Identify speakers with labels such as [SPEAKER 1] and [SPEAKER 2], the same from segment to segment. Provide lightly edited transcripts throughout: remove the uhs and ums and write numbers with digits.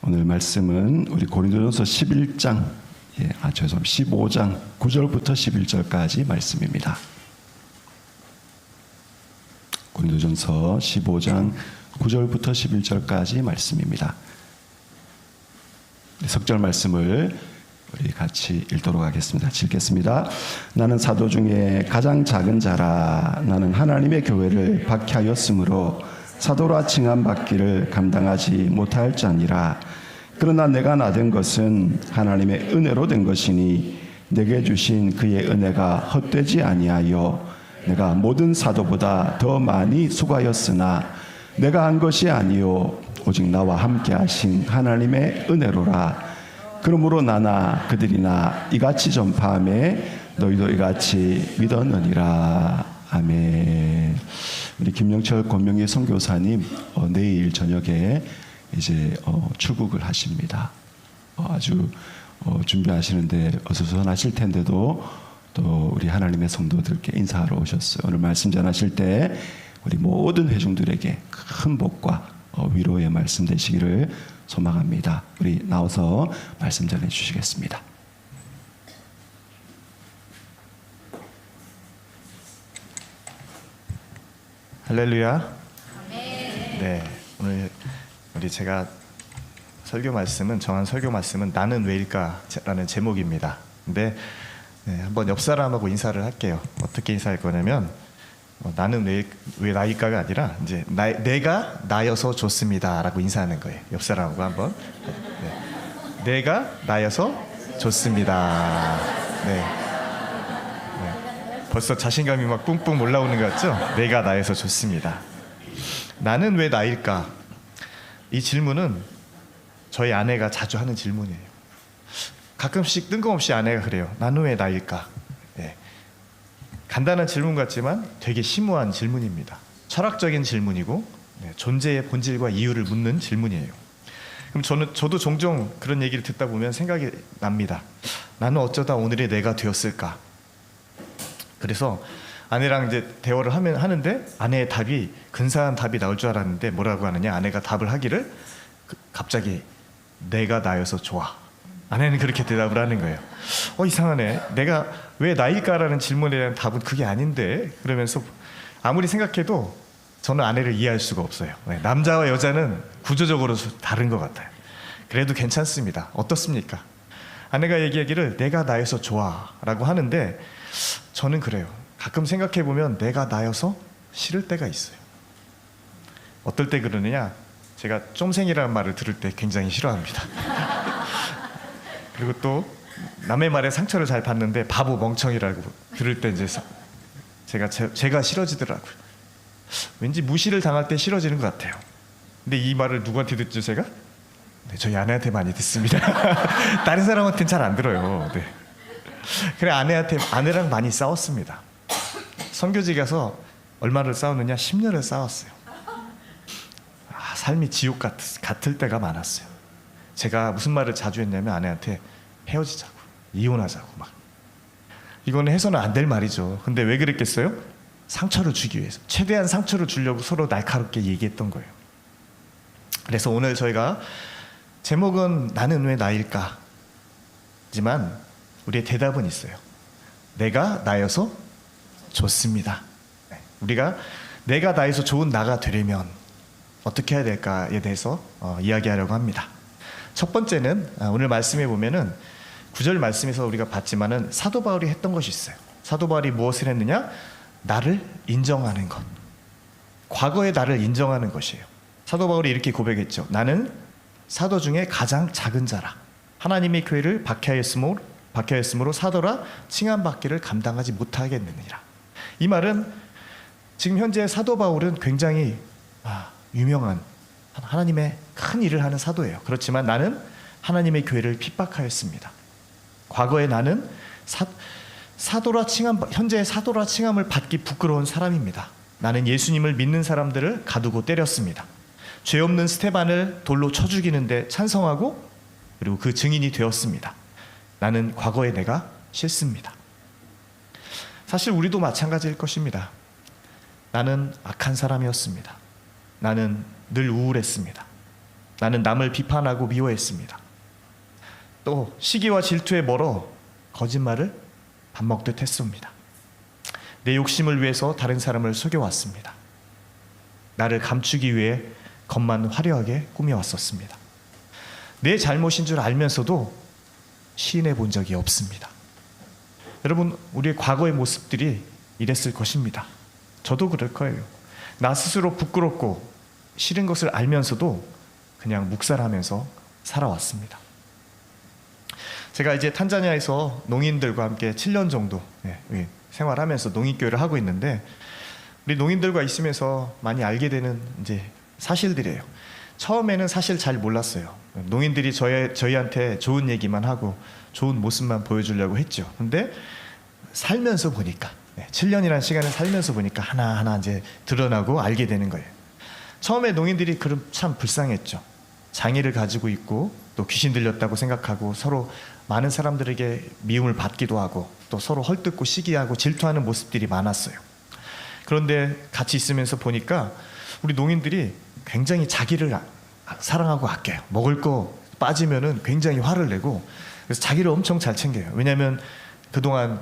[SPEAKER 1] 오늘 말씀은 우리 고린도전서 11장, 15장 9절부터 11절까지 말씀입니다. 고린도전서 15장 9절부터 11절까지 말씀입니다. 석절 말씀을 우리 같이 읽도록 하겠습니다. 읽겠습니다. 나는 사도 중에 가장 작은 자라. 나는 하나님의 교회를 박해하였으므로 사도라 칭함받기를 감당하지 못할 자니라. 그러나 내가 나된 것은 하나님의 은혜로 된 것이니 내게 주신 그의 은혜가 헛되지 아니하여 내가 모든 사도보다 더 많이 수고하였으나 내가 한 것이 아니요 오직 나와 함께 하신 하나님의 은혜로라. 그러므로 나나 그들이나 이같이 전파하매 너희도 이같이 믿었느니라. 아멘. 우리 김영철 권명희 선교사님 내일 저녁에 이제 출국을 하십니다. 아주 준비하시는데 어수선하실 텐데도 또 우리 하나님의 성도들께 인사하러 오셨어요. 오늘 말씀 전하실 때 우리 모든 회중들에게 큰 복과 위로의 말씀 되시기를 소망합니다. 우리 나와서 말씀 전해 주시겠습니다.
[SPEAKER 2] 할렐루야. 네, 오늘 제가 정한 설교 말씀은 나는 왜일까라는 제목입니다. 근데 한번 옆 사람하고 인사를 할게요. 어떻게 인사할 거냐면 나는 왜 나일까가 아니라 이제 내가 나여서 좋습니다라고 인사하는 거예요. 옆 사람하고 한번. 내가 나여서 좋습니다. 벌써 자신감이 막 뿜뿜 올라오는 것 같죠? 내가 나여서 좋습니다. 나는 왜 나일까? 이 질문은 저희 아내가 자주 하는 질문이에요. 가끔씩 뜬금없이 아내가 그래요. 나는 왜 나일까? 간단한 질문 같지만 되게 심오한 질문입니다. 철학적인 질문이고 존재의 본질과 이유를 묻는 질문이에요. 그럼 저도 종종 그런 얘기를 듣다 보면 생각이 납니다. 나는 어쩌다 오늘의 내가 되었을까? 그래서 아내랑 이제 대화를 하는데 아내의 답이 근사한 답이 나올 줄 알았는데 뭐라고 하느냐? 아내가 답을 하기를 갑자기 내가 나여서 좋아. 아내는 그렇게 대답을 하는 거예요. 이상하네. 내가 왜 나일까라는 질문에 대한 답은 그게 아닌데 그러면서 아무리 생각해도 저는 아내를 이해할 수가 없어요. 남자와 여자는 구조적으로 다른 것 같아요. 그래도 괜찮습니다. 어떻습니까? 아내가 얘기하기를 내가 나여서 좋아라고 하는데 저는 그래요. 가끔 생각해보면 내가 나여서 싫을 때가 있어요. 어떨 때 그러느냐? 제가 쫌생이라는 말을 들을 때 굉장히 싫어합니다. 그리고 또 남의 말에 상처를 잘 받는데 바보 멍청이라고 들을 때 이제 제가 싫어지더라고요. 왠지 무시를 당할 때 싫어지는 것 같아요. 근데 이 말을 누구한테 듣죠, 제가? 네, 저희 아내한테 많이 듣습니다. 다른 사람한테는 잘 안 들어요. 네. 그래 아내랑 많이 싸웠습니다. 선교지 가서 얼마를 싸웠느냐? 10년을 싸웠어요. 삶이 지옥 같을 때가 많았어요. 제가 무슨 말을 자주 했냐면 아내한테 헤어지자고, 이혼하자고 막. 이거는 해서는 안 될 말이죠. 근데 왜 그랬겠어요? 상처를 주기 위해서. 최대한 상처를 주려고 서로 날카롭게 얘기했던 거예요. 그래서 오늘 저희가 제목은 나는 왜 나일까? 하지만 우리의 대답은 있어요. 내가 나여서 좋습니다. 우리가 내가 나여서 좋은 나가 되려면 어떻게 해야 될까에 대해서 이야기하려고 합니다. 첫 번째는 오늘 말씀에 보면은 9절 말씀에서 우리가 봤지만은 사도 바울이 했던 것이 있어요. 사도 바울이 무엇을 했느냐? 나를 인정하는 것. 과거의 나를 인정하는 것이에요. 사도 바울이 이렇게 고백했죠. 나는 사도 중에 가장 작은 자라. 하나님의 교회를 박해하였으므로 사도라 칭함받기를 감당하지 못하겠느니라. 이 말은 지금 현재 사도 바울은 굉장히 유명한 하나님의 큰 일을 하는 사도예요. 그렇지만 나는 하나님의 교회를 핍박하였습니다. 과거에 나는 현재 사도라 칭함을 받기 부끄러운 사람입니다. 나는 예수님을 믿는 사람들을 가두고 때렸습니다. 죄 없는 스테반을 돌로 쳐 죽이는데 찬성하고 그리고 그 증인이 되었습니다. 나는 과거의 내가 싫습니다. 사실 우리도 마찬가지일 것입니다. 나는 악한 사람이었습니다. 나는 늘 우울했습니다. 나는 남을 비판하고 미워했습니다. 또 시기와 질투에 멀어 거짓말을 밥 먹듯 했습니다. 내 욕심을 위해서 다른 사람을 속여왔습니다. 나를 감추기 위해 겉만 화려하게 꾸며왔었습니다. 내 잘못인 줄 알면서도 시인해 본 적이 없습니다. 여러분, 우리의 과거의 모습들이 이랬을 것입니다. 저도 그럴 거예요. 나 스스로 부끄럽고 싫은 것을 알면서도 그냥 묵살하면서 살아왔습니다. 제가 이제 탄자니아에서 농인들과 함께 7년 정도 생활하면서 농인교회를 하고 있는데, 우리 농인들과 있으면서 많이 알게 되는 이제 사실들이에요. 처음에는 사실 잘 몰랐어요. 농인들이 저희한테 좋은 얘기만 하고 좋은 모습만 보여주려고 했죠. 근데 살면서 보니까, 7년이라는 시간을 살면서 보니까 하나하나 이제 드러나고 알게 되는 거예요. 처음에 농인들이 그럼 참 불쌍했죠. 장애를 가지고 있고 또 귀신 들렸다고 생각하고 서로 많은 사람들에게 미움을 받기도 하고 또 서로 헐뜯고 시기하고 질투하는 모습들이 많았어요. 그런데 같이 있으면서 보니까 우리 농인들이 굉장히 자기를 사랑하고 아껴요. 먹을 거 빠지면은 굉장히 화를 내고, 그래서 자기를 엄청 잘 챙겨요. 왜냐하면 그동안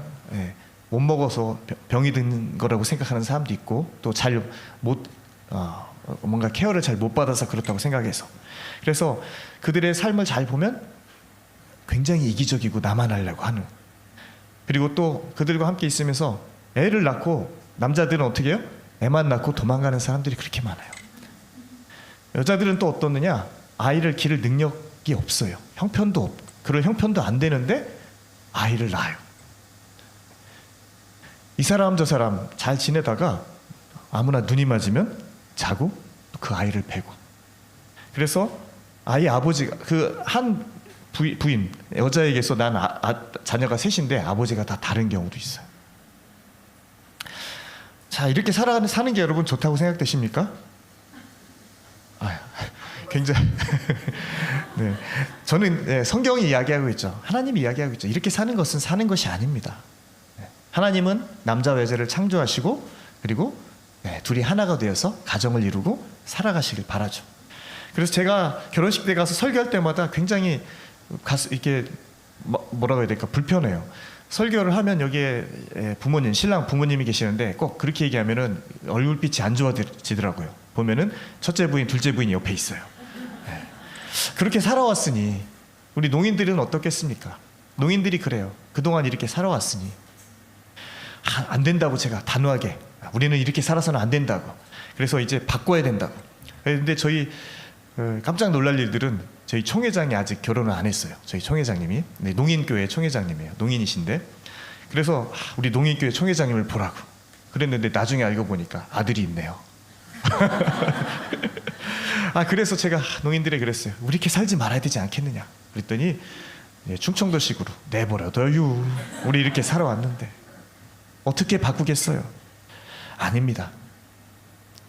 [SPEAKER 2] 못 먹어서 병이 든 거라고 생각하는 사람도 있고, 또 잘 못 뭔가 케어를 잘 못 받아서 그렇다고 생각해서. 그래서 그들의 삶을 잘 보면 굉장히 이기적이고 나만 하려고 하는, 그리고 또 그들과 함께 있으면서 애를 낳고, 남자들은 어떻게 해요? 애만 낳고 도망가는 사람들이 그렇게 많아요. 여자들은 또 어떻느냐? 아이를 기를 능력이 없어요. 형편도 없고, 그럴 형편도 안 되는데 아이를 낳아요. 이 사람 저 사람 잘 지내다가 아무나 눈이 맞으면 자고 그 아이를 베고. 그래서 아이 아버지가, 그 한 부인 여자에게서 난 자녀가 셋인데 아버지가 다 다른 경우도 있어요. 자, 이렇게 사는 게 여러분 좋다고 생각되십니까? 굉장히 네, 저는 성경이 이야기하고 있죠. 하나님이 이야기하고 있죠. 이렇게 사는 것은 사는 것이 아닙니다. 하나님은 남자와 여자를 창조하시고, 그리고 둘이 하나가 되어서 가정을 이루고 살아가시길 바라죠. 그래서 제가 결혼식 때 가서 설교할 때마다 굉장히 이렇게 뭐라고 해야 될까, 불편해요. 설교를 하면 여기에 부모님, 신랑 부모님이 계시는데 꼭 그렇게 얘기하면은 얼굴빛이 안 좋아지더라고요. 보면은 첫째 부인, 둘째 부인이 옆에 있어요. 그렇게 살아왔으니 우리 농인들은 어떻겠습니까? 농인들이 그래요. 그동안 이렇게 살아왔으니 안 된다고 제가 단호하게, 우리는 이렇게 살아서는 안 된다고, 그래서 이제 바꿔야 된다고. 그런데 저희 깜짝 놀랄 일들은, 저희 총회장이 아직 결혼을 안 했어요. 저희 총회장님이 농인교회 총회장님이에요. 농인이신데, 그래서 우리 농인교회 총회장님을 보라고 그랬는데 나중에 알고 보니까 아들이 있네요. 그래서 제가 농인들에 그랬어요. 우리 이렇게 살지 말아야 되지 않겠느냐 그랬더니, 충청도식으로 내버려둬요. 우리 이렇게 살아왔는데 어떻게 바꾸겠어요? 아닙니다.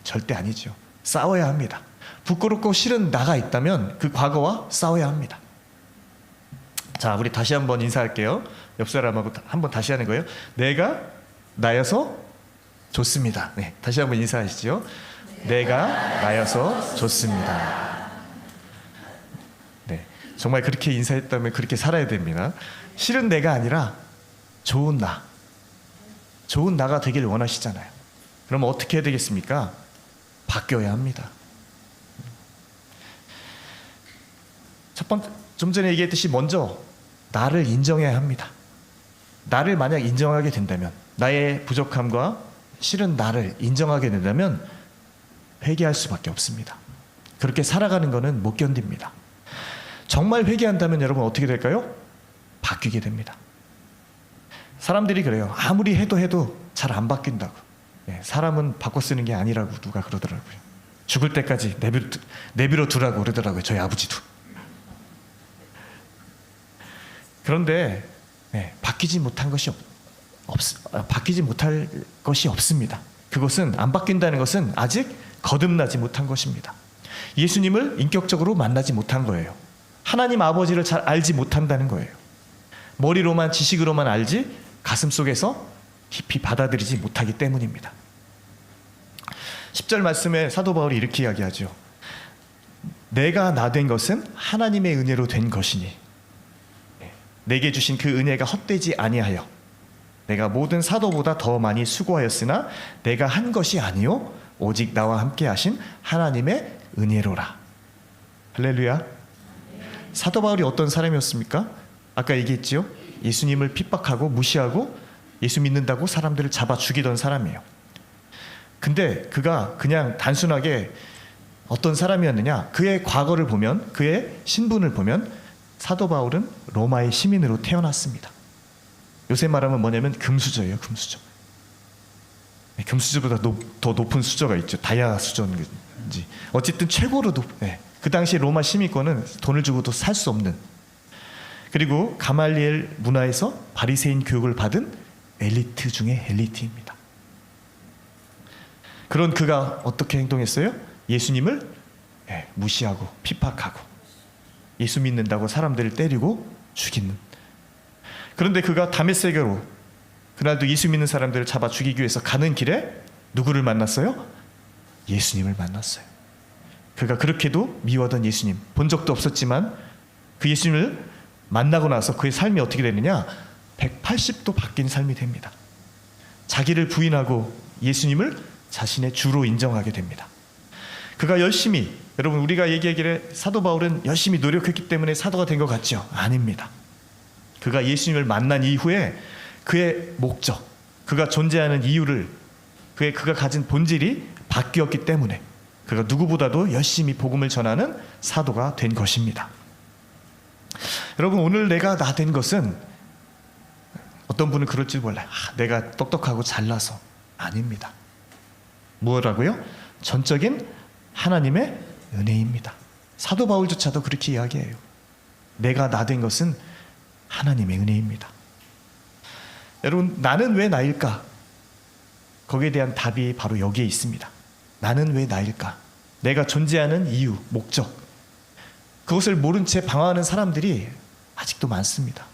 [SPEAKER 2] 절대 아니죠. 싸워야 합니다. 부끄럽고 싫은 나가 있다면 그 과거와 싸워야 합니다. 자, 우리 다시 한번 인사할게요. 옆 사람하고 한번 다시 하는 거예요. 내가 나여서 좋습니다. 네, 다시 한번 인사하시죠. 내가 나여서 좋습니다. 네, 정말 그렇게 인사했다면 그렇게 살아야 됩니다. 싫은 내가 아니라 좋은 나, 좋은 나가 되길 원하시잖아요. 그럼 어떻게 해야 되겠습니까? 바뀌어야 합니다. 첫 번째, 좀 전에 얘기했듯이 먼저 나를 인정해야 합니다. 나를 만약 인정하게 된다면, 나의 부족함과 싫은 나를 인정하게 된다면 회개할 수밖에 없습니다. 그렇게 살아가는 것은 못 견딥니다. 정말 회개한다면 여러분 어떻게 될까요? 바뀌게 됩니다. 사람들이 그래요. 아무리 해도 잘 안 바뀐다고. 사람은 바꿔 쓰는 게 아니라고 누가 그러더라고요. 죽을 때까지 내버려 두라고 그러더라고요. 저희 아버지도. 그런데 바뀌지 못할 것이 없습니다. 그것은, 안 바뀐다는 것은 아직 거듭나지 못한 것입니다. 예수님을 인격적으로 만나지 못한 거예요. 하나님 아버지를 잘 알지 못한다는 거예요. 머리로만, 지식으로만 알지 가슴속에서 깊이 받아들이지 못하기 때문입니다. 10절 말씀에 사도 바울이 이렇게 이야기하죠. 내가 나 된 것은 하나님의 은혜로 된 것이니 내게 주신 그 은혜가 헛되지 아니하여 내가 모든 사도보다 더 많이 수고하였으나 내가 한 것이 아니요 오직 나와 함께 하신 하나님의 은혜로라. 할렐루야. 사도 바울이 어떤 사람이었습니까? 아까 얘기했지요. 예수님을 핍박하고 무시하고 예수 믿는다고 사람들을 잡아 죽이던 사람이에요. 근데 그가 그냥 단순하게 어떤 사람이었느냐, 그의 과거를 보면, 그의 신분을 보면 사도 바울은 로마의 시민으로 태어났습니다. 요새 말하면 뭐냐면 금수저예요. 금수저. 금수저보다 더 높은 수저가 있죠. 다이아 수저인지 어쨌든 최고로 그 당시 로마 시민권은 돈을 주고도 살 수 없는, 그리고 가말리엘 문화에서 바리새인 교육을 받은 엘리트 중에 엘리트입니다. 그런 그가 어떻게 행동했어요? 예수님을 무시하고 핍박하고 예수 믿는다고 사람들을 때리고 죽이는. 그런데 그가 다메섹으로 그날도 예수 믿는 사람들을 잡아 죽이기 위해서 가는 길에 누구를 만났어요? 예수님을 만났어요. 그가 그렇게도 미워하던 예수님, 본 적도 없었지만 그 예수님을 만나고 나서 그의 삶이 어떻게 되느냐? 180도 바뀐 삶이 됩니다. 자기를 부인하고 예수님을 자신의 주로 인정하게 됩니다. 그가 열심히, 여러분 우리가 얘기하기를 사도 바울은 열심히 노력했기 때문에 사도가 된 것 같죠? 아닙니다. 그가 예수님을 만난 이후에 그의 목적, 그가 존재하는 이유를, 그가 가진 본질이 바뀌었기 때문에 그가 누구보다도 열심히 복음을 전하는 사도가 된 것입니다. 여러분 오늘 내가 나 된 것은, 어떤 분은 그럴지 몰라요. 내가 똑똑하고 잘나서. 아닙니다. 뭐라고요? 전적인 하나님의 은혜입니다. 사도 바울조차도 그렇게 이야기해요. 내가 나 된 것은 하나님의 은혜입니다. 여러분 나는 왜 나일까? 거기에 대한 답이 바로 여기에 있습니다. 나는 왜 나일까? 내가 존재하는 이유, 목적, 그것을 모른 채 방황하는 사람들이 아직도 많습니다.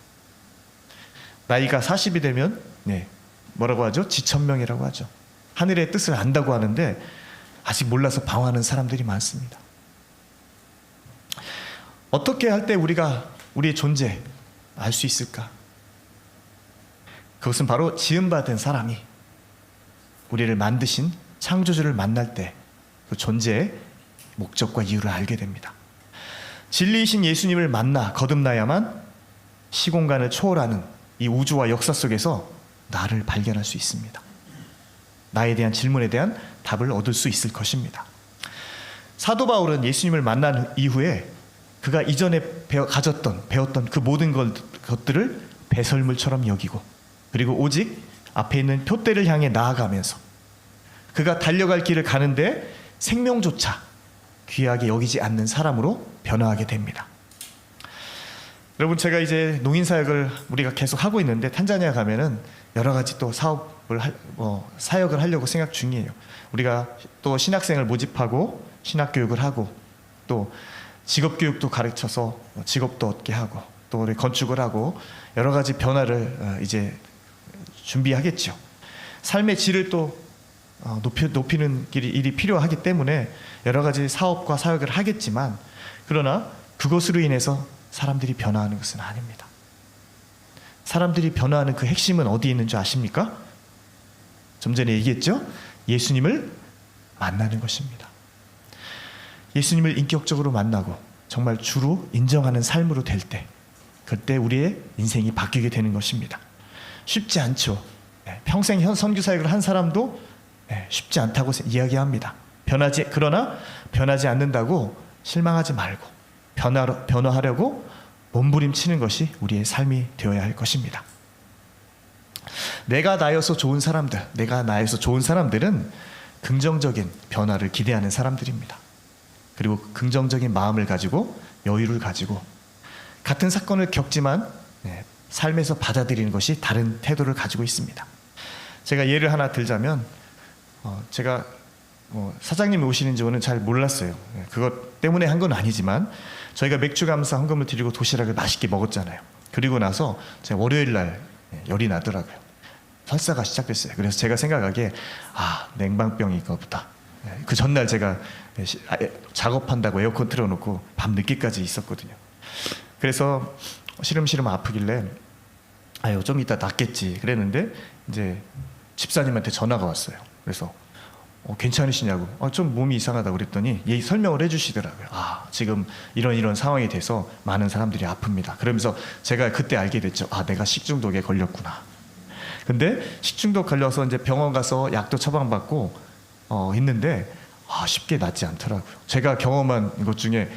[SPEAKER 2] 나이가 40이 되면 뭐라고 하죠? 지천명이라고 하죠. 하늘의 뜻을 안다고 하는데 아직 몰라서 방황하는 사람들이 많습니다. 어떻게 할 때 우리가 우리의 존재 알 수 있을까? 그것은 바로 지음받은 사람이 우리를 만드신 창조주를 만날 때 그 존재의 목적과 이유를 알게 됩니다. 진리이신 예수님을 만나 거듭나야만 시공간을 초월하는 이 우주와 역사 속에서 나를 발견할 수 있습니다. 나에 대한 질문에 대한 답을 얻을 수 있을 것입니다. 사도 바울은 예수님을 만난 이후에 그가 이전에 배웠던 그 모든 것들을 배설물처럼 여기고, 그리고 오직 앞에 있는 표대를 향해 나아가면서 그가 달려갈 길을 가는데 생명조차 귀하게 여기지 않는 사람으로 변화하게 됩니다. 여러분 제가 이제 농인사역을 우리가 계속 하고 있는데 탄자니아 가면은 여러 가지 또 사역을 하려고 생각 중이에요. 우리가 또 신학생을 모집하고 신학교육을 하고 또 직업교육도 가르쳐서 직업도 얻게 하고 또 우리 건축을 하고 여러 가지 변화를 이제 준비하겠죠. 삶의 질을 또 높이는 일이 필요하기 때문에 여러 가지 사업과 사역을 하겠지만, 그러나 그것으로 인해서 사람들이 변화하는 것은 아닙니다. 사람들이 변화하는 그 핵심은 어디에 있는 줄 아십니까? 좀 전에 얘기했죠? 예수님을 만나는 것입니다. 예수님을 인격적으로 만나고 정말 주로 인정하는 삶으로 될 때, 그때 우리의 인생이 바뀌게 되는 것입니다. 쉽지 않죠. 평생 선교 사역을 한 사람도 쉽지 않다고 이야기합니다. 그러나 변하지 않는다고 실망하지 말고 변화하려고 몸부림치는 것이 우리의 삶이 되어야 할 것입니다. 내가 나여서 좋은 사람들은 긍정적인 변화를 기대하는 사람들입니다. 그리고 긍정적인 마음을 가지고 여유를 가지고 같은 사건을 겪지만 삶에서 받아들이는 것이 다른 태도를 가지고 있습니다. 제가 예를 하나 들자면 제가 사장님이 오시는 줄은 잘 몰랐어요. 그것 때문에 한 건 아니지만 저희가 맥주 감사 헌금을 드리고 도시락을 맛있게 먹었잖아요. 그리고 나서 제가 월요일 날 열이 나더라고요. 설사가 시작됐어요. 그래서 제가 생각하기에 냉방병이 이거보다 그 전날 제가 작업한다고 에어컨 틀어놓고 밤 늦게까지 있었거든요. 그래서 시름시름 아프길래 아유 좀 이따 낫겠지 그랬는데 이제 집사님한테 전화가 왔어요. 그래서 괜찮으시냐고 좀 몸이 이상하다고 그랬더니 설명을 해주시더라고요. 지금 이런 상황이 돼서 많은 사람들이 아픕니다. 그러면서 제가 그때 알게 됐죠. 내가 식중독에 걸렸구나. 근데 식중독 걸려서 이제 병원 가서 약도 처방받고 있는데 쉽게 낫지 않더라고요. 제가 경험한 것 중에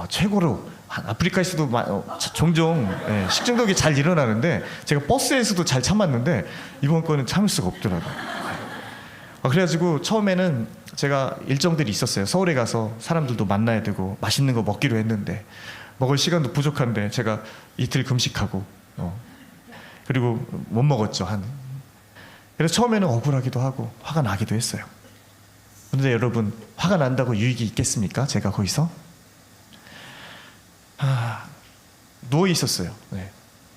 [SPEAKER 2] 최고로 아프리카에서도 종종 식중독이 잘 일어나는데 제가 버스에서도 잘 참았는데 이번 거는 참을 수가 없더라고요. 그래가지고 처음에는 제가 일정들이 있었어요. 서울에 가서 사람들도 만나야 되고 맛있는 거 먹기로 했는데 먹을 시간도 부족한데 제가 이틀 금식하고 그리고 못 먹었죠. 그래서 처음에는 억울하기도 하고 화가 나기도 했어요. 그런데 여러분 화가 난다고 유익이 있겠습니까? 제가 거기서 누워 있었어요.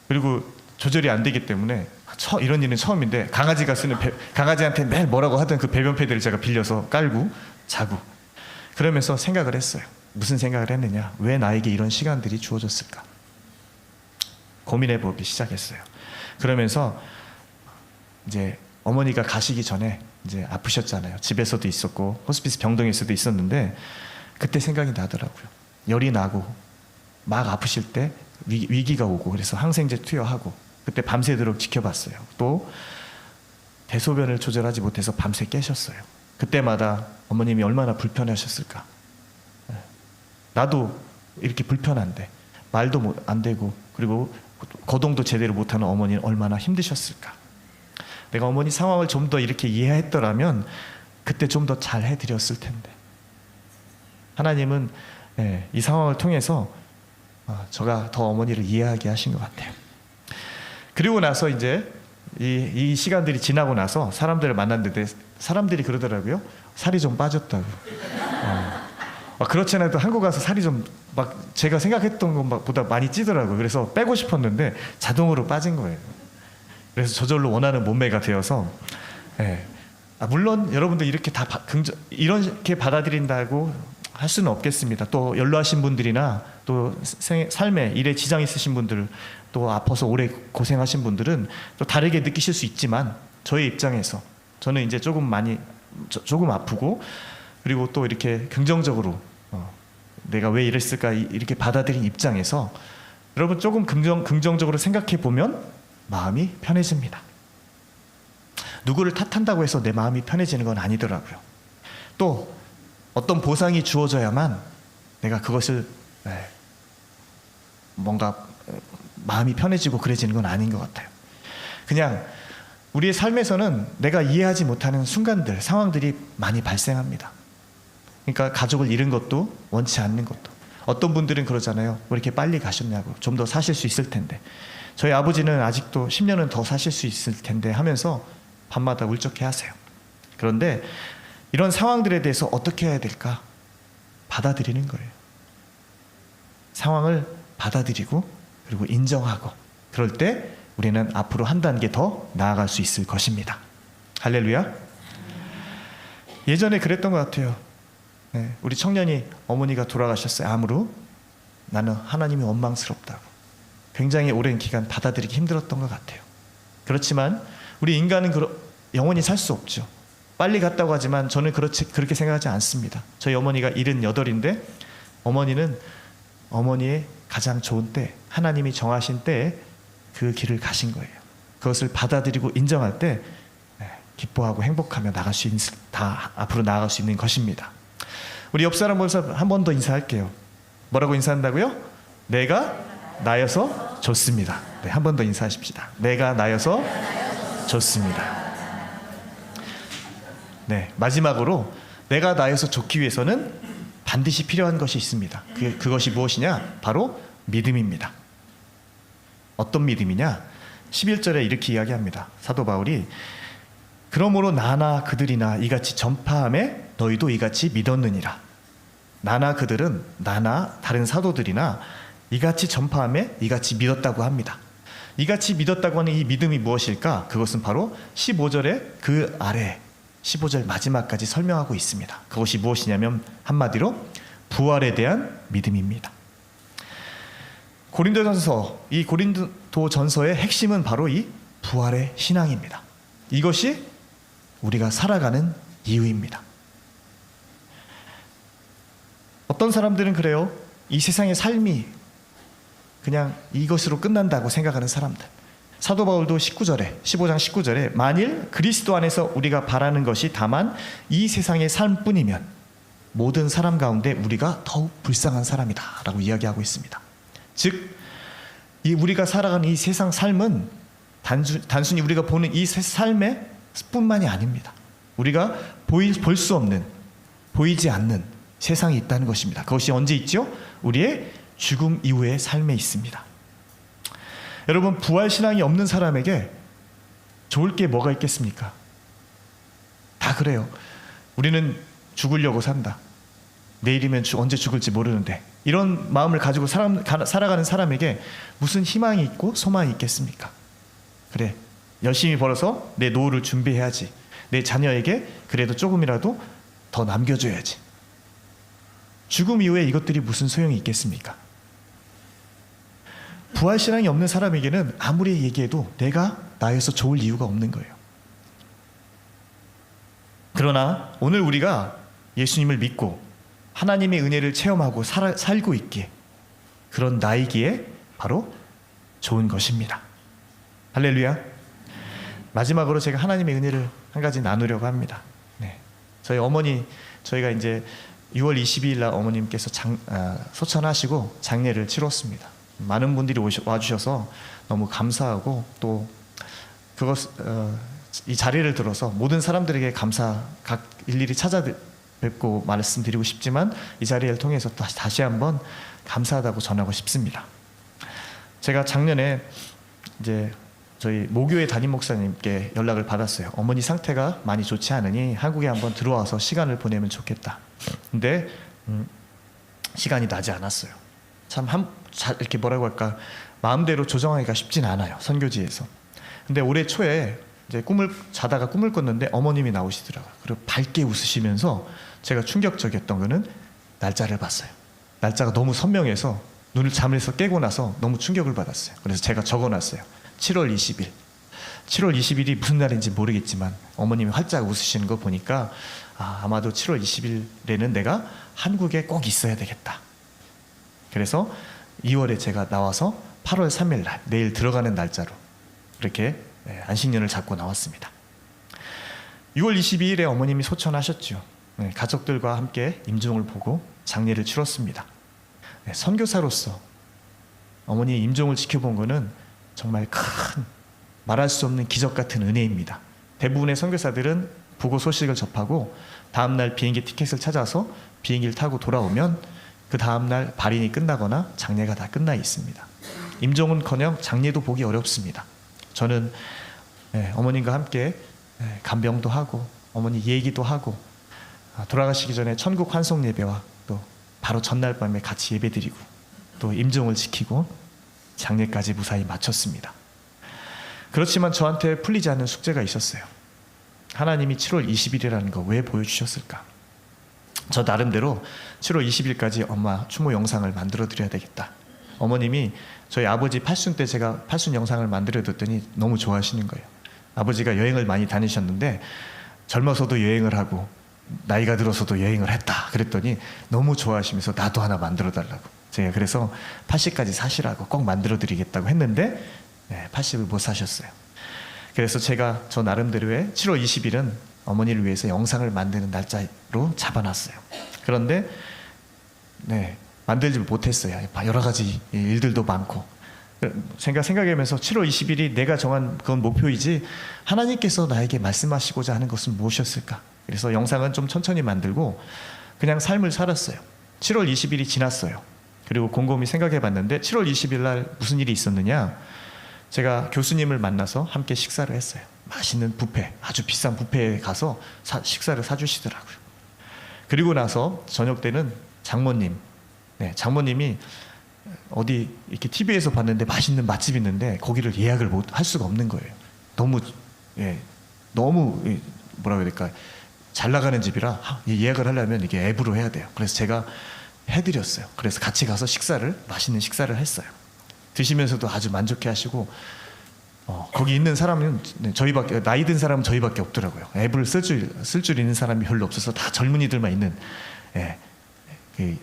[SPEAKER 2] 그리고 조절이 안 되기 때문에 이런 일은 처음인데 강아지가 쓰는 강아지한테 매일 뭐라고 하던 그 배변 패드를 제가 빌려서 깔고 자고 그러면서 생각을 했어요. 무슨 생각을 했느냐? 왜 나에게 이런 시간들이 주어졌을까? 고민해 보기 시작했어요. 그러면서 이제 어머니가 가시기 전에 이제 아프셨잖아요. 집에서도 있었고 호스피스 병동에서도 있었는데 그때 생각이 나더라고요. 열이 나고 막 아프실 때 위기가 오고 그래서 항생제 투여하고 그때 밤새도록 지켜봤어요. 또 대소변을 조절하지 못해서 밤새 깨셨어요. 그때마다 어머님이 얼마나 불편하셨을까. 나도 이렇게 불편한데 말도 안 되고 그리고 거동도 제대로 못하는 어머니는 얼마나 힘드셨을까. 내가 어머니 상황을 좀 더 이렇게 이해했더라면 그때 좀 더 잘 해드렸을 텐데. 하나님은 이 상황을 통해서 제가 더 어머니를 이해하게 하신 것 같아요. 그리고 나서 이제 이 시간들이 지나고 나서 사람들을 만났는데 사람들이 그러더라고요. 살이 좀 빠졌다고. 그렇지 않아도 한국 가서 살이 좀 막 제가 생각했던 것보다 많이 찌더라고요. 그래서 빼고 싶었는데 자동으로 빠진 거예요. 그래서 저절로 원하는 몸매가 되어서 물론 여러분들 이렇게 다 이렇게 받아들인다고 할 수는 없겠습니다. 또 연로하신 분들이나 또 삶에 일에 지장 있으신 분들 또 아파서 오래 고생하신 분들은 또 다르게 느끼실 수 있지만 저의 입장에서 저는 이제 조금 아프고 그리고 또 이렇게 긍정적으로 내가 왜 이랬을까 이렇게 받아들인 입장에서 여러분 조금 긍정적으로 생각해 보면 마음이 편해집니다. 누구를 탓한다고 해서 내 마음이 편해지는 건 아니더라고요. 또 어떤 보상이 주어져야만 내가 그것을 뭔가 마음이 편해지고 그래지는 건 아닌 것 같아요. 그냥 우리의 삶에서는 내가 이해하지 못하는 순간들, 상황들이 많이 발생합니다. 그러니까 가족을 잃은 것도 원치 않는 것도. 어떤 분들은 그러잖아요. 왜 이렇게 빨리 가셨냐고. 좀 더 사실 수 있을 텐데. 저희 아버지는 아직도 10년은 더 사실 수 있을 텐데 하면서 밤마다 울적해 하세요. 그런데 이런 상황들에 대해서 어떻게 해야 될까? 받아들이는 거예요. 상황을 받아들이고 그리고 인정하고 그럴 때 우리는 앞으로 한 단계 더 나아갈 수 있을 것입니다. 할렐루야. 예전에 그랬던 것 같아요. 우리 청년이 어머니가 돌아가셨어요. 암으로. 나는 하나님이 원망스럽다고. 굉장히 오랜 기간 받아들이기 힘들었던 것 같아요. 그렇지만 우리 인간은 영원히 살 수 없죠. 빨리 갔다고 하지만 저는 그렇게 생각하지 않습니다. 저희 어머니가 78인데 어머니는 어머니의 가장 좋은 때, 하나님이 정하신 때에 그 길을 가신 거예요. 그것을 받아들이고 인정할 때 기뻐하고 행복하며 앞으로 나아갈 수 있는 것입니다. 우리 옆 사람 보면서 한 번 더 인사할게요. 뭐라고 인사한다고요? 내가 나여서 좋습니다. 한 번 더 인사하십시다. 내가 나여서 좋습니다. 마지막으로 내가 나여서 좋기 위해서는 반드시 필요한 것이 있습니다. 그것이 무엇이냐? 바로 믿음입니다. 어떤 믿음이냐? 11절에 이렇게 이야기합니다. 사도 바울이 그러므로 나나 그들이나 이같이 전파함에 너희도 이같이 믿었느니라. 나나 그들은 나나 다른 사도들이나 이같이 전파함에 이같이 믿었다고 합니다. 이같이 믿었다고 하는 이 믿음이 무엇일까? 그것은 바로 15절에 그 아래 15절 마지막까지 설명하고 있습니다. 그것이 무엇이냐면 한마디로 부활에 대한 믿음입니다. 이 고린도전서의 핵심은 바로 이 부활의 신앙입니다. 이것이 우리가 살아가는 이유입니다. 어떤 사람들은 그래요. 이 세상의 삶이 그냥 이것으로 끝난다고 생각하는 사람들. 사도 바울도 15장 19절에 만일 그리스도 안에서 우리가 바라는 것이 다만 이 세상의 삶뿐이면 모든 사람 가운데 우리가 더욱 불쌍한 사람이다 라고 이야기하고 있습니다. 즉 우리가 살아가는 이 세상 삶은 단순히 우리가 보는 이 삶의 뿐만이 아닙니다. 우리가 볼 수 없는, 보이지 않는 세상이 있다는 것입니다. 그것이 언제 있죠? 우리의 죽음 이후의 삶에 있습니다. 여러분, 부활신앙이 없는 사람에게 좋을 게 뭐가 있겠습니까? 다 그래요. 우리는 죽으려고 산다. 내일이면 언제 죽을지 모르는데, 이런 마음을 가지고 살아가는 사람에게 무슨 희망이 있고 소망이 있겠습니까? 그래, 열심히 벌어서 내 노후를 준비해야지. 내 자녀에게 그래도 조금이라도 더 남겨줘야지. 죽음 이후에 이것들이 무슨 소용이 있겠습니까? 부활신앙이 없는 사람에게는 아무리 얘기해도 내가 나여서 좋을 이유가 없는 거예요. 그러나 오늘 우리가 예수님을 믿고 하나님의 은혜를 체험하고 살고 있기에, 그런 나이기에 바로 좋은 것입니다. 할렐루야. 마지막으로 제가 하나님의 은혜를 한 가지 나누려고 합니다. 네. 저희 어머니, 저희가 이제 6월 22일 날 어머님께서 소천하시고 장례를 치렀습니다. 많은 분들이 와주셔서 너무 감사하고, 또 이 자리를 들어서 모든 사람들에게 일일이 찾아뵙고 말씀드리고 싶지만, 이 자리를 통해서 다시 한번 감사하다고 전하고 싶습니다. 제가 작년에 이제 저희 모교회 담임 목사님께 연락을 받았어요. 어머니 상태가 많이 좋지 않으니 한국에 한번 들어와서 시간을 보내면 좋겠다. 근데 시간이 나지 않았어요. 참 이렇게 뭐라고 할까, 마음대로 조정하기가 쉽진 않아요, 선교지에서. 근데 올해 초에 이제 자다가 꿈을 꿨는데 어머님이 나오시더라고요. 그리고 밝게 웃으시면서, 제가 충격적이었던 거는 날짜를 봤어요. 날짜가 너무 선명해서 잠에서 깨고 나서 너무 충격을 받았어요. 그래서 제가 적어놨어요. 7월 20일. 7월 20일이 무슨 날인지 모르겠지만 어머님이 활짝 웃으시는 거 보니까 아마도 7월 20일에는 내가 한국에 꼭 있어야 되겠다. 그래서 2월에 제가 나와서 8월 3일 날, 내일 들어가는 날짜로 이렇게 안식년을 잡고 나왔습니다. 6월 22일에 어머님이 소천하셨죠. 가족들과 함께 임종을 보고 장례를 치렀습니다. 선교사로서 어머니 임종을 지켜본 것은 정말 큰, 말할 수 없는 기적 같은 은혜입니다. 대부분의 선교사들은 부고 소식을 접하고 다음날 비행기 티켓을 찾아서 비행기를 타고 돌아오면 그 다음날 발인이 끝나거나 장례가 다 끝나 있습니다. 임종은커녕 장례도 보기 어렵습니다. 저는 어머님과 함께 간병도 하고 어머니 얘기도 하고, 돌아가시기 전에 천국 환송 예배와 또 바로 전날 밤에 같이 예배드리고, 또 임종을 지키고 장례까지 무사히 마쳤습니다. 그렇지만 저한테 풀리지 않는 숙제가 있었어요. 하나님이 7월 20일이라는 거 왜 보여주셨을까? 저 나름대로 7월 20일까지 엄마 추모 영상을 만들어 드려야 되겠다. 어머님이 저희 아버지 팔순 때 제가 팔순 영상을 만들어 뒀더니 너무 좋아하시는 거예요. 아버지가 여행을 많이 다니셨는데 젊어서도 여행을 하고 나이가 들어서도 여행을 했다 그랬더니 너무 좋아하시면서 나도 하나 만들어 달라고. 제가 그래서 80까지 사시라고 꼭 만들어 드리겠다고 했는데 80을 못 사셨어요. 그래서 제가 저 나름대로의 7월 20일은 어머니를 위해서 영상을 만드는 날짜로 잡아놨어요. 그런데 만들지 못했어요. 여러 가지 일들도 많고. 생각하면서 7월 20일이 내가 정한 그건 목표이지 하나님께서 나에게 말씀하시고자 하는 것은 무엇이었을까? 그래서 영상은 좀 천천히 만들고 그냥 삶을 살았어요. 7월 20일이 지났어요. 그리고 곰곰이 생각해 봤는데 7월 20일 날 무슨 일이 있었느냐? 제가 교수님을 만나서 함께 식사를 했어요. 맛있는 뷔페, 아주 비싼 뷔페에 가서 식사를 사주시더라고요. 그리고 나서 저녁 때는 장모님이 어디 이렇게 TV에서 봤는데 맛있는 맛집 있는데 거기를 예약을 할 수가 없는 거예요. 너무 뭐라고 해야 될까, 잘 나가는 집이라 예약을 하려면 이게 앱으로 해야 돼요. 그래서 제가 해드렸어요. 그래서 같이 가서 맛있는 식사를 했어요. 드시면서도 아주 만족해 하시고, 거기 있는 사람은 저희밖에, 나이 든 사람은 저희밖에 없더라고요. 앱을 쓸 줄 있는 사람이 별로 없어서 다 젊은이들만 있는, 그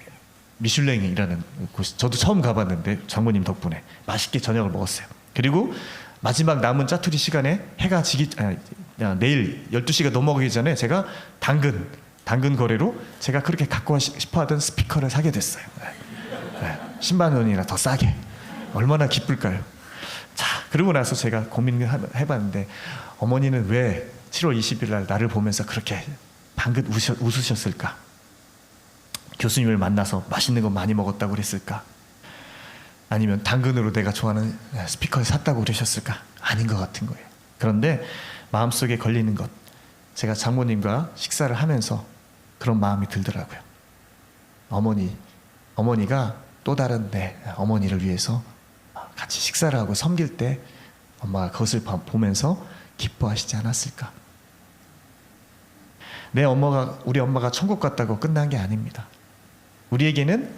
[SPEAKER 2] 미슐랭이라는 곳, 저도 처음 가봤는데 장모님 덕분에 맛있게 저녁을 먹었어요. 그리고 마지막 남은 짜투리 시간에 해가 내일 12시가 넘어가기 전에 제가 당근 거래로 제가 그렇게 갖고 싶어 하던 스피커를 사게 됐어요. 10만 원이나 더 싸게. 얼마나 기쁠까요? 자, 그러고 나서 제가 고민을 해봤는데, 어머니는 왜 7월 20일 날 나를 보면서 그렇게 방긋 웃으셨을까? 교수님을 만나서 맛있는 거 많이 먹었다고 그랬을까? 아니면 당근으로 내가 좋아하는 스피커를 샀다고 그러셨을까? 아닌 것 같은 거예요. 그런데 마음속에 걸리는 것, 제가 장모님과 식사를 하면서 그런 마음이 들더라고요. 어머니가 또 다른 어머니를 위해서 같이 식사를 하고 섬길 때 엄마가 그것을 보면서 기뻐하시지 않았을까? 우리 엄마가 천국 갔다고 끝난 게 아닙니다. 우리에게는,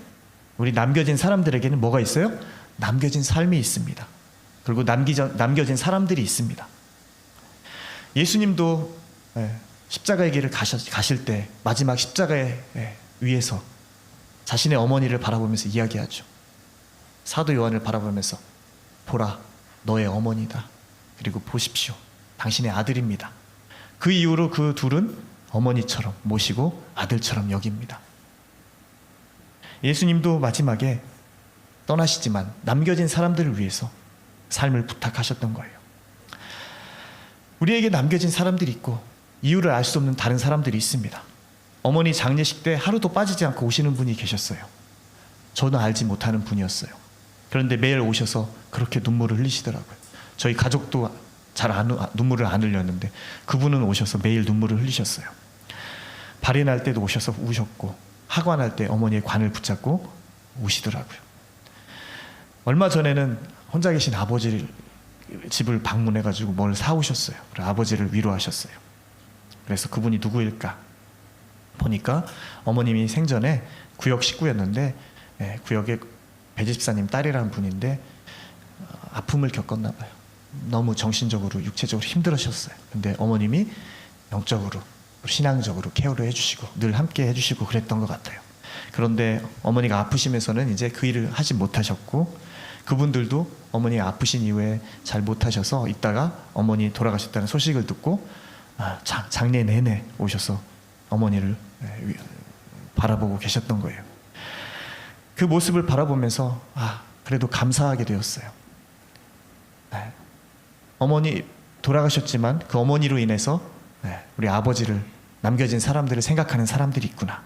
[SPEAKER 2] 우리 남겨진 사람들에게는 뭐가 있어요? 남겨진 삶이 있습니다. 그리고 남겨진 사람들이 있습니다. 예수님도 십자가의 길을 가실 때 마지막 십자가의 위에서 자신의 어머니를 바라보면서 이야기하죠. 사도 요한을 바라보면서, 보라, 너의 어머니다. 그리고 보십시오, 당신의 아들입니다. 그 이후로 그 둘은 어머니처럼 모시고 아들처럼 여깁니다. 예수님도 마지막에 떠나시지만 남겨진 사람들을 위해서 삶을 부탁하셨던 거예요. 우리에게 남겨진 사람들이 있고 이유를 알 수 없는 다른 사람들이 있습니다. 어머니 장례식 때 하루도 빠지지 않고 오시는 분이 계셨어요. 저는 알지 못하는 분이었어요. 그런데 매일 오셔서 그렇게 눈물을 흘리시더라고요. 저희 가족도 눈물을 안 흘렸는데 그분은 오셔서 매일 눈물을 흘리셨어요. 발인할 때도 오셔서 우셨고, 하관할 때 어머니의 관을 붙잡고 우시더라고요. 얼마 전에는 혼자 계신 아버지 집을 방문해가지고 뭘 사오셨어요. 그래서 아버지를 위로하셨어요. 그래서 그분이 누구일까 보니까 어머님이 생전에 구역 식구였는데, 구역의 배집사님 딸이라는 분인데 아픔을 겪었나 봐요. 너무 정신적으로 육체적으로 힘들으셨어요. 근데 어머님이 영적으로, 신앙적으로 케어를 해주시고 늘 함께 해주시고 그랬던 것 같아요. 그런데 어머니가 아프시면서는 이제 그 일을 하지 못하셨고, 그분들도 어머니가 아프신 이후에 잘 못하셔서 있다가 어머니 돌아가셨다는 소식을 듣고 장례 내내 오셔서 어머니를 바라보고 계셨던 거예요. 그 모습을 바라보면서 그래도 감사하게 되었어요. 어머니 돌아가셨지만 그 어머니로 인해서 우리 아버지를, 남겨진 사람들을 생각하는 사람들이 있구나.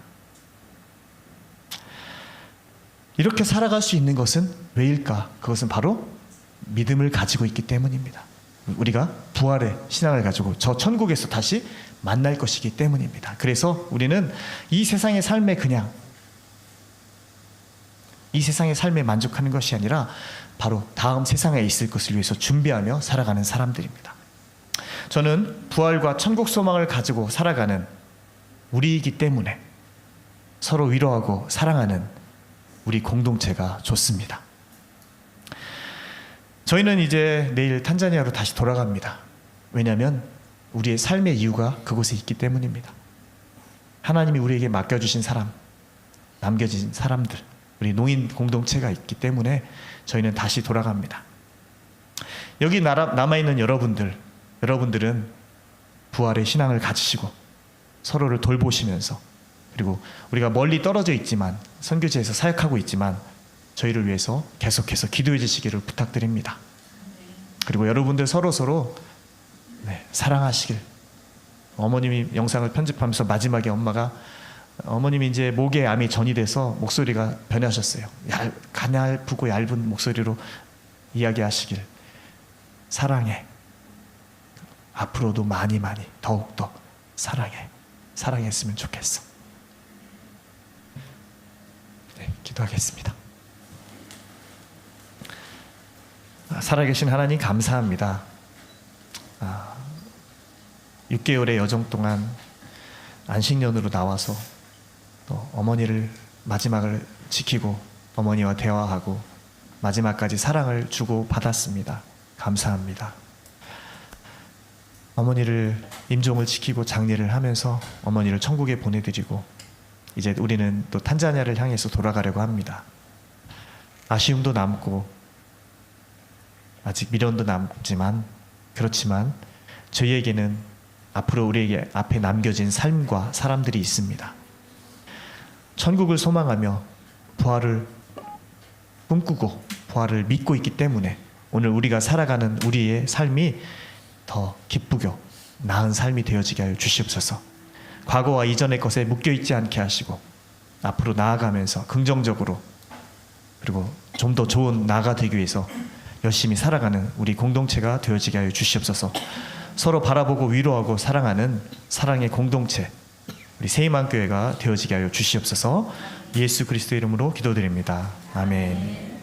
[SPEAKER 2] 이렇게 살아갈 수 있는 것은 왜일까? 그것은 바로 믿음을 가지고 있기 때문입니다. 우리가 부활의 신앙을 가지고 저 천국에서 다시 만날 것이기 때문입니다. 그래서 우리는 이 세상의 삶에 만족하는 것이 아니라 바로 다음 세상에 있을 것을 위해서 준비하며 살아가는 사람들입니다. 저는 부활과 천국 소망을 가지고 살아가는 우리이기 때문에 서로 위로하고 사랑하는 우리 공동체가 좋습니다. 저희는 이제 내일 탄자니아로 다시 돌아갑니다. 왜냐하면 우리의 삶의 이유가 그곳에 있기 때문입니다. 하나님이 우리에게 맡겨주신 사람, 남겨진 사람들, 우리 노인 공동체가 있기 때문에 저희는 다시 돌아갑니다. 여기 남아있는 여러분들은 부활의 신앙을 가지시고 서로를 돌보시면서, 그리고 우리가 멀리 떨어져 있지만 선교지에서 사역하고 있지만 저희를 위해서 계속해서 기도해 주시기를 부탁드립니다. 그리고 여러분들 서로 사랑하시길. 어머님이 영상을 편집하면서 마지막에 어머님이 이제 목에 암이 전이 돼서 목소리가 변하셨어요. 가냘프고 얇은 목소리로 이야기하시길. 사랑해. 앞으로도 많이 더욱더 사랑했으면 좋겠어. 기도하겠습니다. 살아계신 하나님 감사합니다. 6개월의 여정 동안 안식년으로 나와서 또 어머니를 마지막을 지키고 어머니와 대화하고 마지막까지 사랑을 주고 받았습니다. 감사합니다. 어머니를 임종을 지키고 장례를 하면서 어머니를 천국에 보내드리고 이제 우리는 또 탄자니아를 향해서 돌아가려고 합니다. 아쉬움도 남고 아직 미련도 남지만 그렇지만 저희에게는 앞으로 우리에게 앞에 남겨진 삶과 사람들이 있습니다. 천국을 소망하며 부활을 꿈꾸고 부활을 믿고 있기 때문에 오늘 우리가 살아가는 우리의 삶이 더 기쁘고 나은 삶이 되어지게 하여 주시옵소서. 과거와 이전의 것에 묶여있지 않게 하시고 앞으로 나아가면서 긍정적으로 그리고 좀 더 좋은 나가 되기 위해서 열심히 살아가는 우리 공동체가 되어지게 하여 주시옵소서. 서로 바라보고 위로하고 사랑하는 사랑의 공동체 우리 세임한교회가 되어지게 하여 주시옵소서. 예수 그리스도 이름으로 기도드립니다. 아멘.